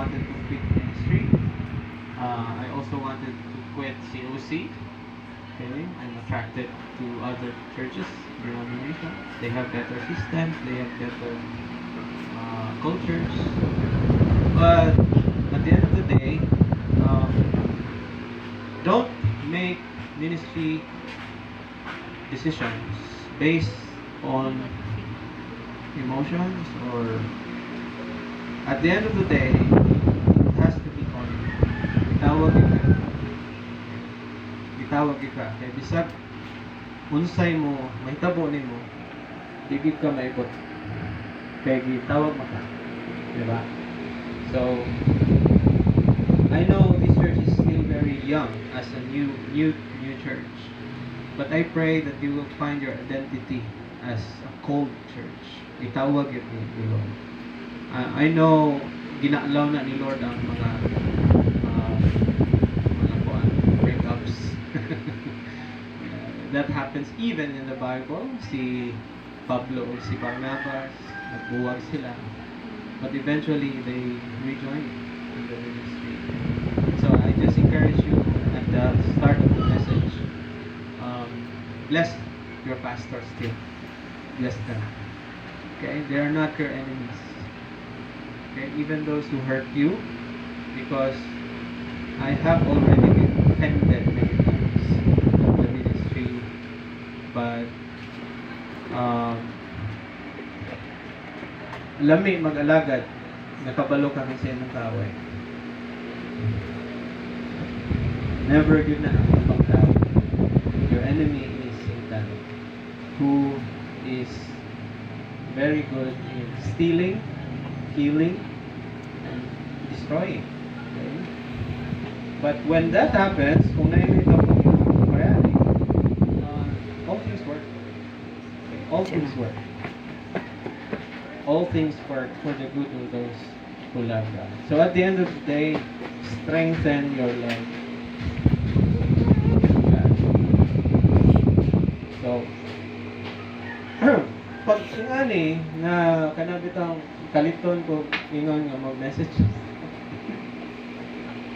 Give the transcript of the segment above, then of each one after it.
wanted to quit ministry. I also wanted to quit COC. Okay, I'm attracted to other churches, denominations. They have better systems, they have better cultures. But at the end of the day, don't make ministry decisions based on emotions, or at the end of the day, it has to be on itawag ka. Itawag ka. Kaya bisag unsay mo, mahitabo nimo, digid ka maikot. Kaya gitawag maka. Diba? So, I know this church is still very young as a new church. But I pray that you will find your identity as a cold church. Itawag yun ni Lord. I know ginalaw na ni Lord ang mga breakups. That happens even in the Bible. Si Pablo o si Barnabas, nagbuwag sila. But eventually they rejoined in the ministry. So I just encourage you at the start of the message, bless your pastor still. Bless them. Okay? They are not your enemies. Okay? Even those who hurt you, because I have already been offended many times in the ministry, but lami mag-alagad, nakabalo kami sa inyong kaway. Never good na ang pagkaw. Your enemy is Satan, who is very good in stealing, killing, and destroying. Okay? But when that happens, kung nakikita mo yung mayari, all things work. Okay? All things work. All things work for the good of those who love God. So at the end of the day, strengthen your love. So, pag ingani na kanabitang kaliton ko ingon nga mag-message,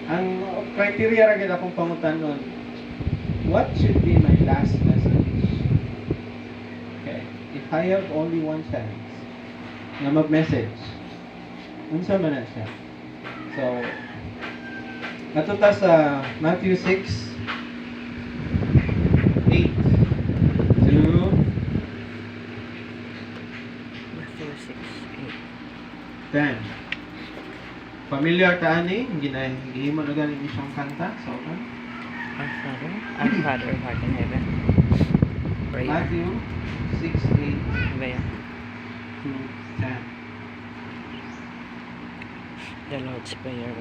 ang criteria ra gid akong pangutanon, what should be my last message? Okay, if I have only one chance na mag-message, unsa man na siya? So, natuta sa Matthew 6:8 to Matthew 6:8. 10. Familiar ta ani, gihimo na ganin siyang kanta sa uban. Our Father who art in heaven. Prayer. Matthew 6:8 Ba yan? to 10. The Lord's Prayer.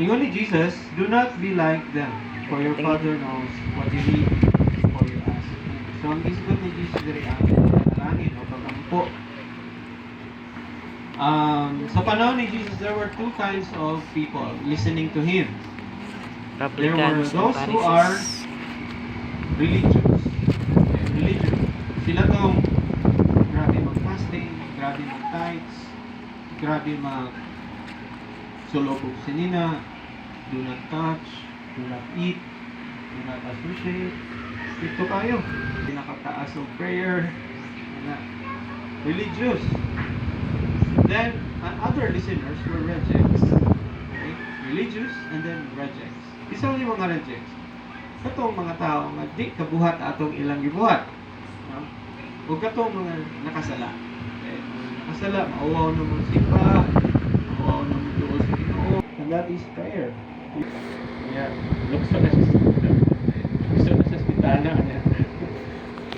Ingon ni Jesus, do not be like them, for your Father knows what you need before you ask Him. So ang gisgot ni Jesus diri ang panalangin o pagampo. Sa panahon ni Jesus, there were two kinds of people listening to Him. There were Publicans and those who are Pharisees. religious. Okay, religious. Sila tong grabe mag-fasting, grabe mag-tithes, grabe sulog og sinina, do not touch, do not eat, do not associate. Ito kayo. Pinakataas ng prayer. Religious. Then, other listeners were rejects. Okay? Religious and then rejects. Isa yung mga rejects. Katong mga tao nga di kabuhat atong ilang gibuhat. No? O katong mga nakasala. Okay? Nakasala, mauwaw na mong sipa, mauwaw na mong tuol sa Ginoo. And that is prayer. Yeah. Lukso na siya sa Lukso na siya sa pitana niya.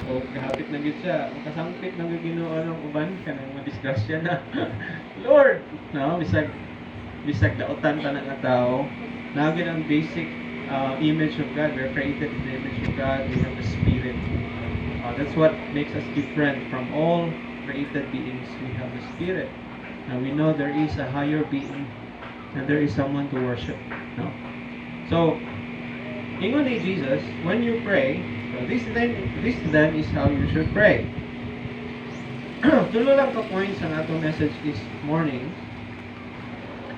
O kahapit na gid siya. O kasangpit na gid Ginoo ng uban kanang madisgrasya na. Lord, no, bisag daotan ta nga tao. Nagid ang basic image of God. We're created in the image of God. We have the Spirit. That's what makes us different from all created beings. We have the Spirit. Now we know there is a higher being and there is someone to worship. No? So, ingon ni Jesus, when you pray, so this then is how you should pray. Tulo lang ka points ang atong message this morning.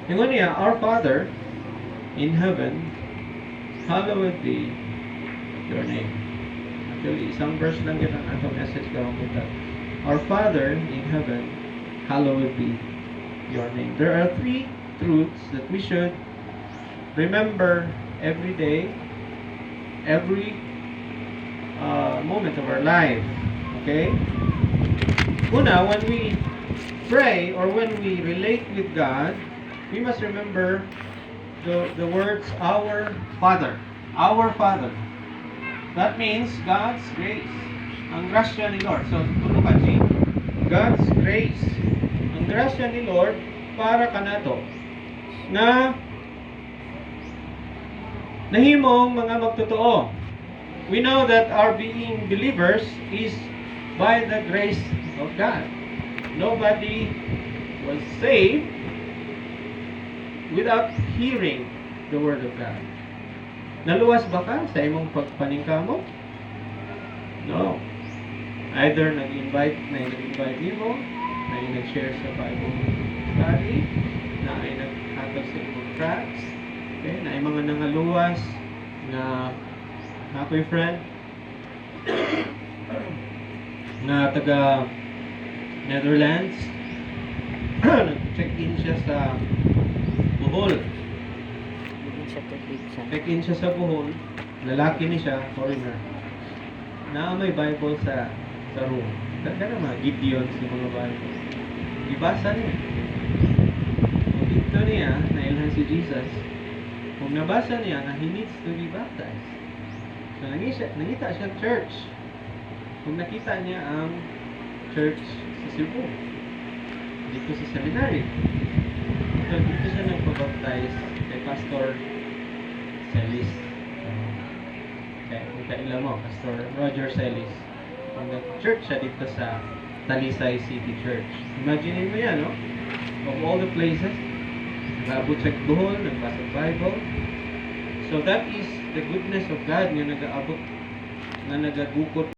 Ingon niya, Our Father in heaven, hallowed be your name. Actually, isang verse lang yun ang atong message karong buntag. Our Father in heaven, hallowed be your name. There are three truths that we should remember every day, every moment of our life. Okay? Una, when we pray or when we relate with God, we must remember the words, Our Father. Our Father. That means God's grace. Ang grasya ni Lord. So, tulo ka, G. God's grace. Ang grasya ni Lord para kanato na nahimong mga magtotoo. We know that our being believers is by the grace of God. Nobody was saved without hearing the Word of God. Naluwas ba ka sa imong pagpaningkamo? No. Either nag-invite mo, na nag-share sa Bible study, na ay naghatag sa imong tracts, okay, na ay mga nangaluwas, na ako'y friend, na taga Netherlands, nag-check-in siya sa Bohol. Hindi siya tubig siya. Check-in siya sa Bohol, lalaki ni siya, foreigner, na may Bible sa room. Ganda na mga Gideon sa mga Bible. Ibasa niya. Kung dito niya, nailhan si Jesus, kung nabasa niya na he needs to be baptized. So, nangita siya church. Kung nakita niya ang church sa Cebu, dito sa seminary. So, dito siya nagpabaptize kay Pastor Celis. Kung kailan mo, Pastor Roger Celis. Kung nag-church siya dito sa Talisay City Church. Imagine mo yan, no? Of all the places, nag-abot sa Bohol, nagbasa Bible. So that is the goodness of God nga nag-aabot, nga nagagukot